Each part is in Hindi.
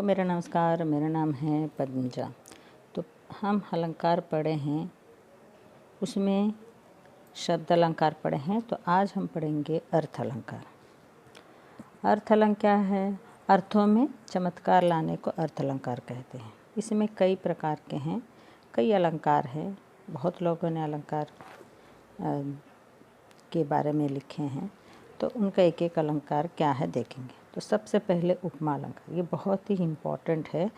मेरा नमस्कार, मेरा नाम है पद्मजा। तो हम अलंकार पढ़े हैं, उसमें शब्द अलंकार पढ़े हैं। तो आज हम पढ़ेंगे अर्थ अलंकार। अर्थ अलंकार क्या है? अर्थों में चमत्कार लाने को अर्थ अलंकार कहते हैं। इसमें कई प्रकार के हैं, कई अलंकार हैं। बहुत लोगों ने अलंकार के बारे में लिखे हैं, तो उनका एक एक अलंकार क्या है देखेंगे। तो सबसे पहले उपमा अलंकार, ये बहुत ही इम्पॉर्टेंट है।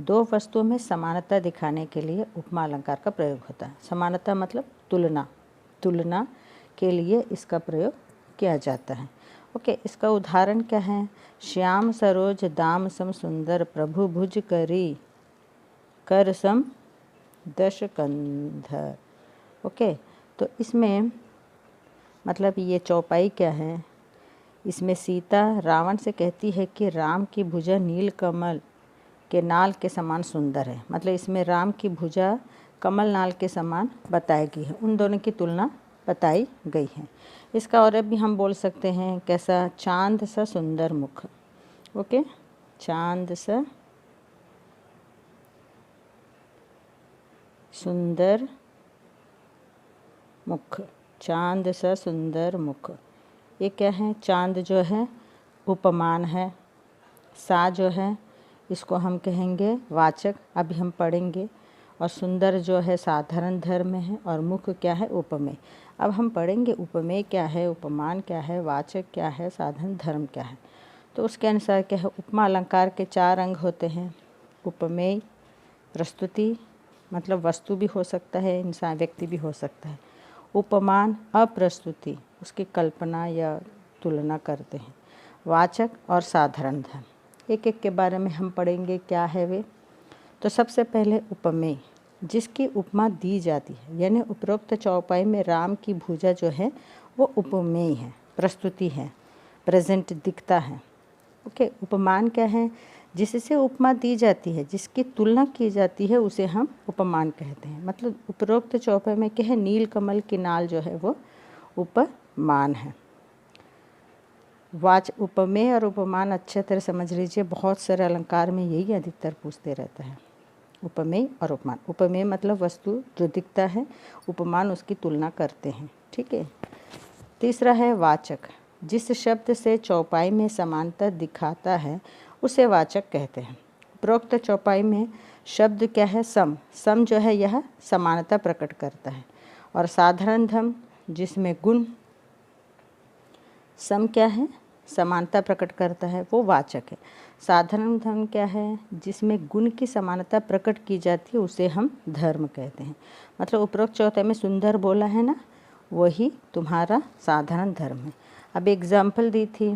दो वस्तुओं में समानता दिखाने के लिए उपमा अलंकार का प्रयोग होता है। समानता मतलब तुलना, तुलना के लिए इसका प्रयोग किया जाता है। ओके, इसका उदाहरण क्या है? श्याम सरोज दाम सम सुंदर प्रभु भुज करी कर सम दश कंधर। ओके, तो इसमें मतलब ये चौपाई क्या है? इसमें सीता रावण से कहती है कि राम की भुजा नील कमल के नाल के समान सुंदर है। मतलब इसमें राम की भुजा कमल नाल के समान बताई गई है, उन दोनों की तुलना बताई गई है। इसका और भी हम बोल सकते हैं कैसा? चांद सा सुंदर मुख। ओके, चांद सा सुंदर मुख, चांद सा सुंदर मुख। ये क्या है? चांद जो है उपमान है, सा जो है इसको हम कहेंगे वाचक, अभी हम पढ़ेंगे। और सुंदर जो है साधारण धर्म है, और मुख क्या है? उपमेय। अब हम पढ़ेंगे उपमेय क्या है, उपमान क्या है, वाचक क्या है, साधारण धर्म क्या है। तो उसके अनुसार क्या है? उपमा अलंकार के 4 अंग होते हैं। उपमेय प्रस्तुति, मतलब वस्तु भी हो सकता है, इंसान व्यक्ति भी हो सकता है। उपमान अप्रस्तुति, उसकी कल्पना या तुलना करते हैं। वाचक और साधारण धर्म, एक एक के बारे में हम पढ़ेंगे क्या है वे। तो सबसे पहले उपमेय, जिसकी उपमा दी जाती है, यानी उपरोक्त चौपाई में राम की भुजा जो है वो उपमेय है, प्रस्तुति है, प्रेजेंट दिखता है। ओके, उपमान क्या है? जिससे उपमा दी जाती है, जिसकी तुलना की जाती है, उसे हम उपमान कहते हैं। मतलब उपरोक्त चौपाई में क्या है? नील कमल की नाल जो है वो उपमान है। उपमेय और उपमान अच्छे तरह समझ लीजिए। बहुत सारे अलंकार में यही अधिकतर पूछते रहता है, उपमेय और उपमान। उपमेय मतलब वस्तु जो दिखता है, उपमान उसकी तुलना करते हैं। ठीक है। तीसरा है वाचक, जिस शब्द से चौपाई में समानता दिखाता है उसे वाचक कहते हैं। उपरोक्त चौपाई में शब्द क्या है? सम। सम जो है यह समानता प्रकट करता है। और साधारण धर्म, जिसमें गुण, सम क्या है? समानता प्रकट करता है, वो वाचक है। साधारण धर्म क्या है? जिसमें गुण की समानता प्रकट की जाती है, उसे हम धर्म कहते हैं। मतलब उपरोक्त चौपाई में सुंदर बोला है ना, वही तुम्हारा साधारण धर्म है। अब एग्जाम्पल दी थी।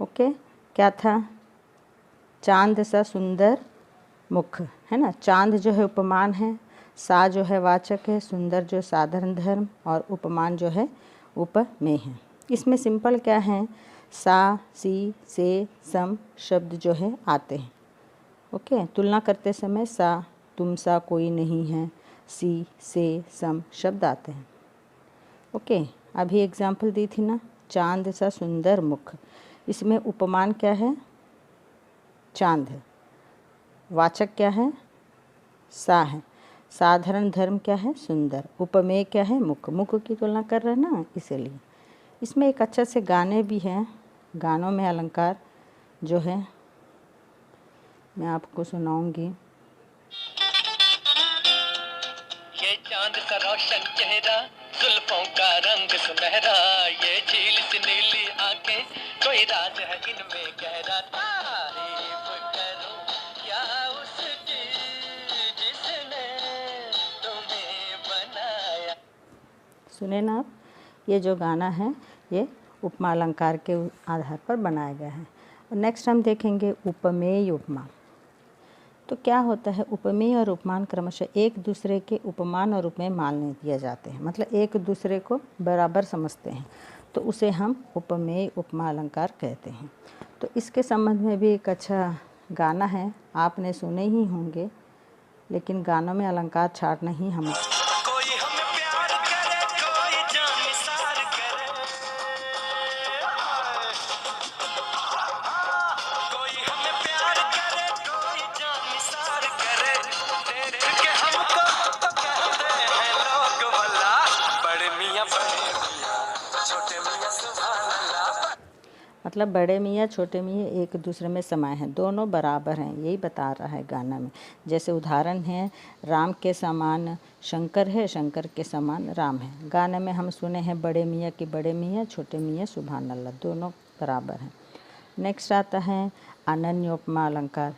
ओके, क्या था? चांद सा सुंदर मुख, है ना। चांद जो है उपमान है, सा जो है वाचक है, सुंदर जो साधारण धर्म, और उपमान जो है उपमेय है। इसमें सिंपल क्या है? सा, सी, से, सम शब्द जो है आते हैं। ओके, तुलना करते समय सा तुम सा कोई नहीं है, सी, से, सम शब्द आते हैं। ओके, अभी एग्जाम्पल दी थी ना, चांद सा सुंदर मुख। इसमें उपमान क्या है? चांद है। वाचक क्या है? सा है। साधारण धर्म क्या है? सुंदर। उपमेय क्या है? मुख। मुख की तुलना कर रहे हैं ना, इसीलिए। इसमें एक अच्छे से गाने भी हैं। गानों में अलंकार जो है मैं आपको सुनाऊंगी। ये चांद सा रोशन चेहरा, जुल्फों का रंग सुनहरा, ये झील सी नीली आंखें, कोई राज है इनमें गहरा। तारीफ करूं क्या उसकी जिसने तुम्हें बनाया। सुने ना आप, ये जो गाना है ये उपमा अलंकार के आधार पर बनाया गया है। और नेक्स्ट हम देखेंगे उपमेय उपमा। तो क्या होता है? उपमेय और उपमान क्रमशः एक दूसरे के उपमान और उपमेय मानने दिए जाते हैं। मतलब एक दूसरे को बराबर समझते हैं, तो उसे हम उपमेय उपमा अलंकार कहते हैं। तो इसके संबंध में भी एक अच्छा गाना है, आपने सुने ही होंगे, लेकिन गानों में अलंकार छाड़ना ही हम कोई हमें प्यार करे, कोई जान निसार करे, कोई हमें प्यार करे, मतलब बड़े मियाँ छोटे मियाँ एक दूसरे में समाये हैं, दोनों बराबर हैं, यही बता रहा है गाना में। जैसे उदाहरण है, राम के समान शंकर है, शंकर के समान राम है। गाने में हम सुने हैं बड़े मियाँ की बड़े मियाँ, छोटे मियाँ सुभान अल्लाह, दोनों बराबर हैं। नेक्स्ट आता है अनन्योपमा अलंकार,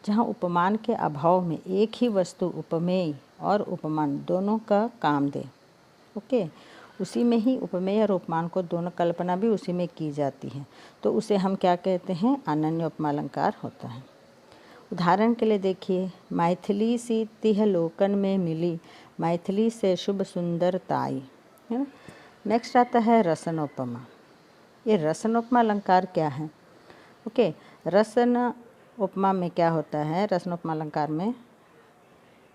जहाँ उपमान के अभाव में एक ही वस्तु उपमेय और उपमान दोनों का काम दे। ओके, उसी में ही उपमेय और उपमान को दोनों कल्पना भी उसी में की जाती है, तो उसे हम क्या कहते हैं, अनन्योपमा अलंकार होता है। उदाहरण के लिए देखिए, मैथिली सी तिह लोकन में मिली, मैथिली से शुभ सुंदर ताई, है ना। नेक्स्ट आता है रसनोपमा। ये रसनोपमा अलंकार क्या है? ओके, रसन उपमा में क्या होता है, रसनोपमा अलंकार में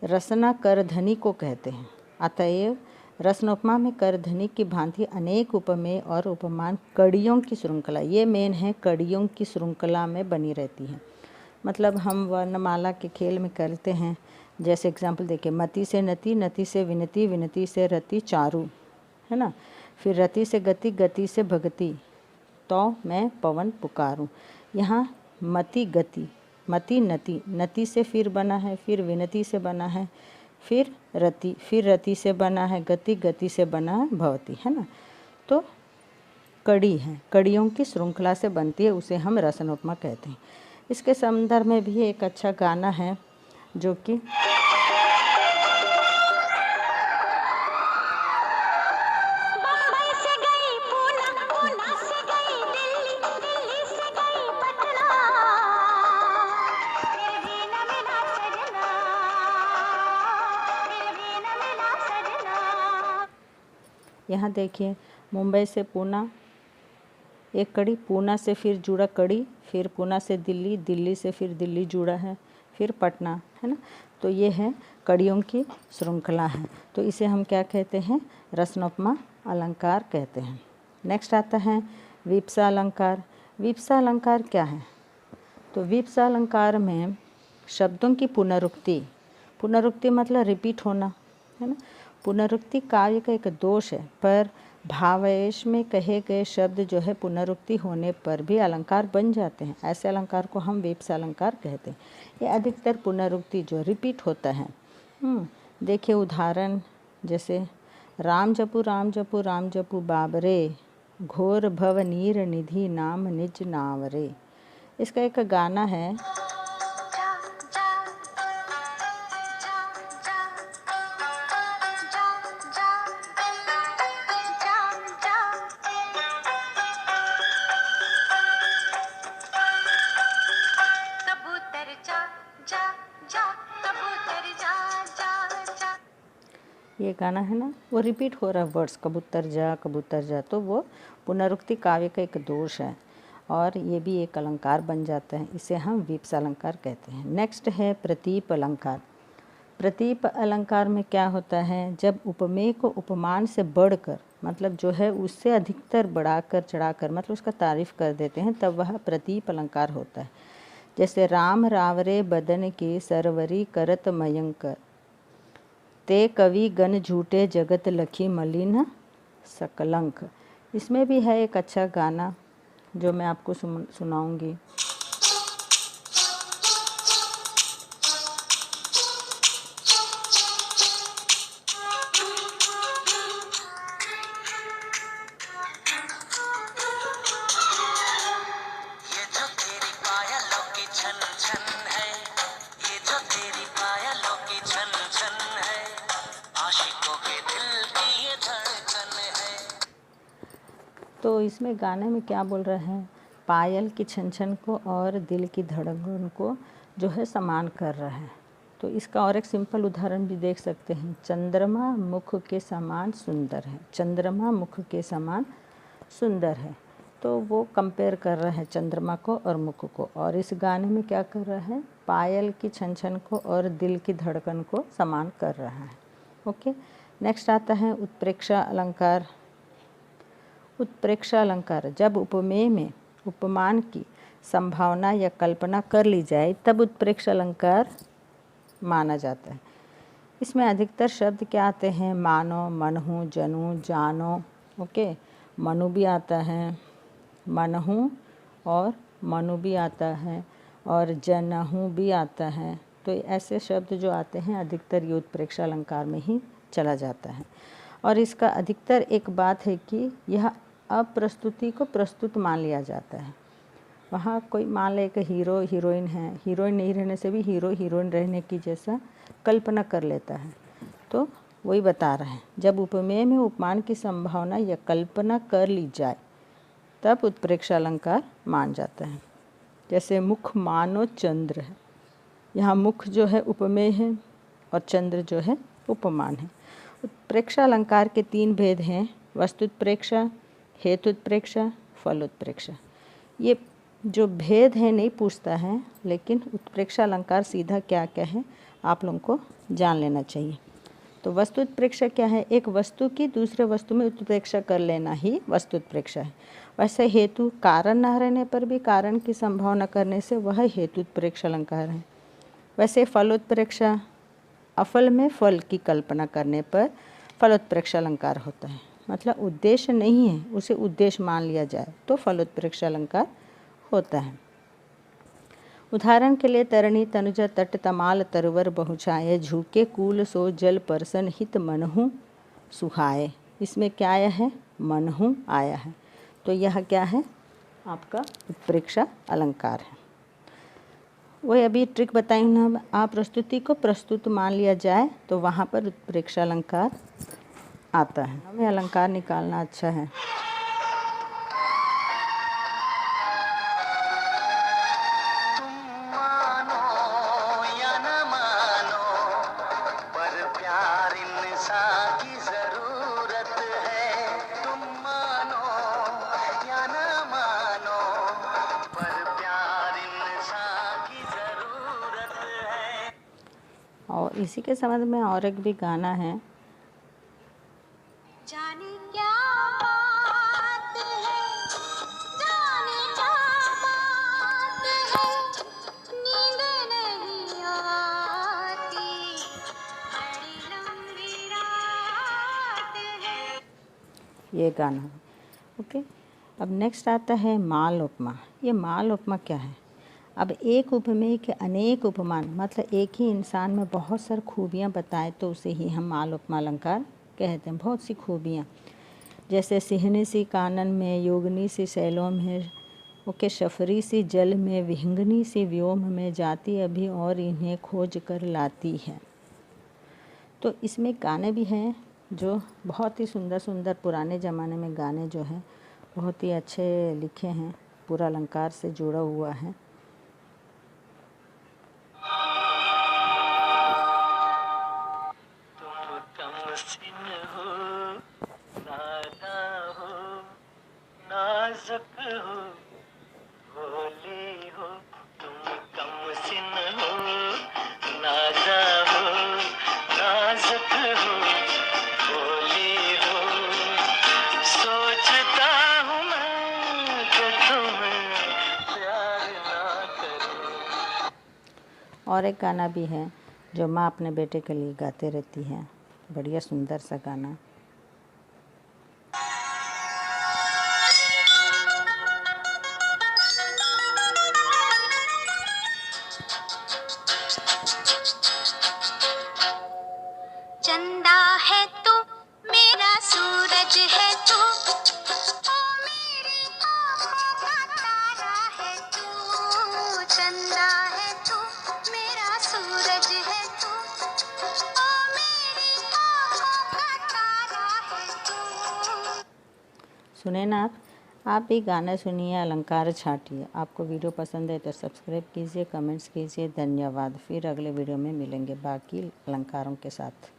रसना करधनी को कहते हैं, अतएव रसनोपमा में करधनी की भांति अनेक उपमेय और उपमान कड़ियों की श्रृंखला, ये मेन है, कड़ियों की श्रृंखला में बनी रहती है। मतलब हम वर्णमाला के खेल में करते हैं, जैसे एग्जाम्पल देखिए, मति से नति, नति से विनती, विनती से रति चारू, है ना। फिर रति से गति, गति से भगति, तो मैं पवन पुकारूं। यहाँ मति गति, मति नति, नति से फिर बना है, फिर विनती से बना है, फिर रति से बना है गति, गति से बना है भवती, है ना। तो कड़ी है, कड़ियों की श्रृंखला से बनती है, उसे हम रसनोपमा कहते हैं। इसके संदर्भ में भी एक अच्छा गाना है जो कि यहाँ देखिए, मुंबई से पूना एक कड़ी, पूना से फिर जुड़ा कड़ी, फिर पूना से दिल्ली, दिल्ली से फिर दिल्ली जुड़ा है, फिर पटना, है ना। तो ये है कड़ियों की श्रृंखला है, तो इसे हम क्या कहते हैं, रसनोपमा अलंकार कहते हैं। नेक्स्ट आता है विप्सा अलंकार। विप्सा अलंकार क्या है? तो विप्सा अलंकार में शब्दों की पुनरुक्ति, पुनरुक्ति मतलब रिपीट होना, है ना। पुनरुक्ति काव्य का एक दोष है, पर भावावेश में कहे गए शब्द जो है पुनरुक्ति होने पर भी अलंकार बन जाते हैं, ऐसे अलंकार को हम विप्सा अलंकार कहते हैं। ये अधिकतर पुनरुक्ति जो रिपीट होता है। देखिए उदाहरण, जैसे राम जपू राम जपू राम जपू बाबरे, घोर भव नीर निधि नाम निज नावरे। इसका एक गाना है, ये गाना है ना, वो रिपीट हो रहा है वर्ड्स, कबूतर जा, तो वो पुनरुक्ति काव्य का एक दोष है और ये भी एक अलंकार बन जाता है, इसे हम विप्सा अलंकार कहते हैं। नेक्स्ट है प्रतीप अलंकार। प्रतीप अलंकार में क्या होता है, जब उपमेय को उपमान से बढ़कर, मतलब जो है उससे अधिकतर बढ़ाकर चढ़ाकर, मतलब उसका तारीफ कर देते हैं, तब वह प्रतीप अलंकार होता है। जैसे राम रावरे बदन की सरवरी करत मयंकर, ते कवि गण झूठे जगत लखी मलिन सकलंक। इसमें भी है एक अच्छा गाना जो मैं आपको सुनाऊंगी। तो इसमें गाने में क्या बोल रहे हैं, पायल की छन छन को और दिल की धड़कन को जो है समान कर रहा है। तो इसका और एक सिंपल उदाहरण भी देख सकते हैं, चंद्रमा मुख के समान सुंदर है, चंद्रमा मुख के समान सुंदर है। तो वो कंपेयर कर रहा है चंद्रमा को और मुख को, और इस गाने में क्या कर रहा है, पायल की छन छन को और दिल की धड़कन को समान कर रहा है। ओके, नेक्स्ट आता है उत्प्रेक्षा अलंकार। उत्प्रेक्षा अलंकार, जब उपमेय में उपमान की संभावना या कल्पना कर ली जाए तब उत्प्रेक्षा अलंकार माना जाता है। इसमें अधिकतर शब्द क्या आते हैं, मानो, मनहु, जनू, जानो। ओके, मनु भी आता है, मनहु और मनु भी आता है और जनहु भी आता है। तो ऐसे शब्द जो आते हैं अधिकतर ये उत्प्रेक्षा अलंकार में ही चला जाता है। और इसका अधिकतर एक बात है कि यह अप्रस्तुति को प्रस्तुत मान लिया जाता है। वहाँ कोई मान ले कि हीरो हीरोइन है, हीरोइन नहीं रहने से भी हीरो हीरोइन रहने की जैसा कल्पना कर लेता है। तो वही बता रहे हैं, जब उपमेय में उपमान की संभावना या कल्पना कर ली जाए तब उत्प्रेक्षा अलंकार मान जाता है। जैसे मुख मानो चंद्र है, यहाँ मुख जो है उपमेय है और चंद्र जो है उपमान है। उत्प्रेक्षा अलंकार के 3 भेद हैं, वस्तुत्प्रेक्षा, हेतुत्प्रेक्षा, फलोत्प्रेक्षा। ये जो भेद है नहीं पूछता है, लेकिन उत्प्रेक्षा अलंकार सीधा क्या क्या है आप लोगों को जान लेना चाहिए। तो वस्तुत्प्रेक्षा क्या है? एक वस्तु की दूसरे वस्तु में उत्प्रेक्षा कर लेना ही वस्तुत्प्रेक्षा है। वैसे हेतु कारण न रहने पर भी कारण की संभावना करने से वह हेतुत्प्रेक्षा अलंकार है। वैसे फलोत्प्रेक्षा, अफल में फल की कल्पना करने पर फलोत्प्रेक्षा अलंकार होता है। मतलब उद्देश्य नहीं है, उसे उद्देश्य मान लिया जाए तो फलोत्प्रेक्षा अलंकार होता है। उदाहरण के लिए तरणी तनुजा तट तमाल तरवर बहुछाये, झुके कूल सो जल परसन हित मनहु सुहाए। इसमें क्या आया है? मनहु आया है। तो यह क्या है? आपका उत्प्रेक्षा अलंकार है। वही अभी ट्रिक बताई ना, आप प्रस्तुति को प्रस्तुत मान लिया जाए तो वहाँ पर उत्प्रेक्षा अलंकार आता है। हमें अलंकार निकालना अच्छा है। और इसी के संबंध में और एक भी गाना है। जाने क्या बात है, जाने क्या बात है, नींद नहीं आती, बड़ी लंबी रात है। ये गाना है। ओके, अब नेक्स्ट आता है माल उपमा। ये माल उपमा क्या है? अब एक उपमेय के अनेक उपमान, मतलब एक ही इंसान में बहुत सारी खूबियाँ बताए तो उसे ही हम माल उपमा अलंकार कहते हैं। बहुत सी खूबियाँ, जैसे सिंहनी सी कानन में, योगिनी सी शैलों में, ओके, शफरी सी जल में, विहंगनी सी व्योम में, जाती अभी और इन्हें खोज कर लाती है। तो इसमें गाने भी हैं जो बहुत ही सुंदर सुंदर पुराने ज़माने में गाने जो हैं बहुत ही अच्छे लिखे हैं, पूरा अलंकार से जुड़ा हुआ है। नाजुक हो, भोली हो, तुम कम सिन हो, नाजा हो, नाजुक हो, भोली हो, सोचता हूँ मैं कि तुम्हें प्यार ना करूँ। और एक गाना भी है जो माँ अपने बेटे के लिए गाते रहती है, बढ़िया सुंदर सा गाना। चंदा है तू, मेरा सूरज है तू, ओ मेरी आँखों का तारा है तू। चंदा है तू, मेरा सूरज है तू, ओ मेरी आँखों का तारा है तू। सुने ना आप भी गाना सुनिए, अलंकार छाटिए। आपको वीडियो पसंद है तो सब्सक्राइब कीजिए, कमेंट्स कीजिए। धन्यवाद। फिर अगले वीडियो में मिलेंगे बाकी अलंकारों के साथ।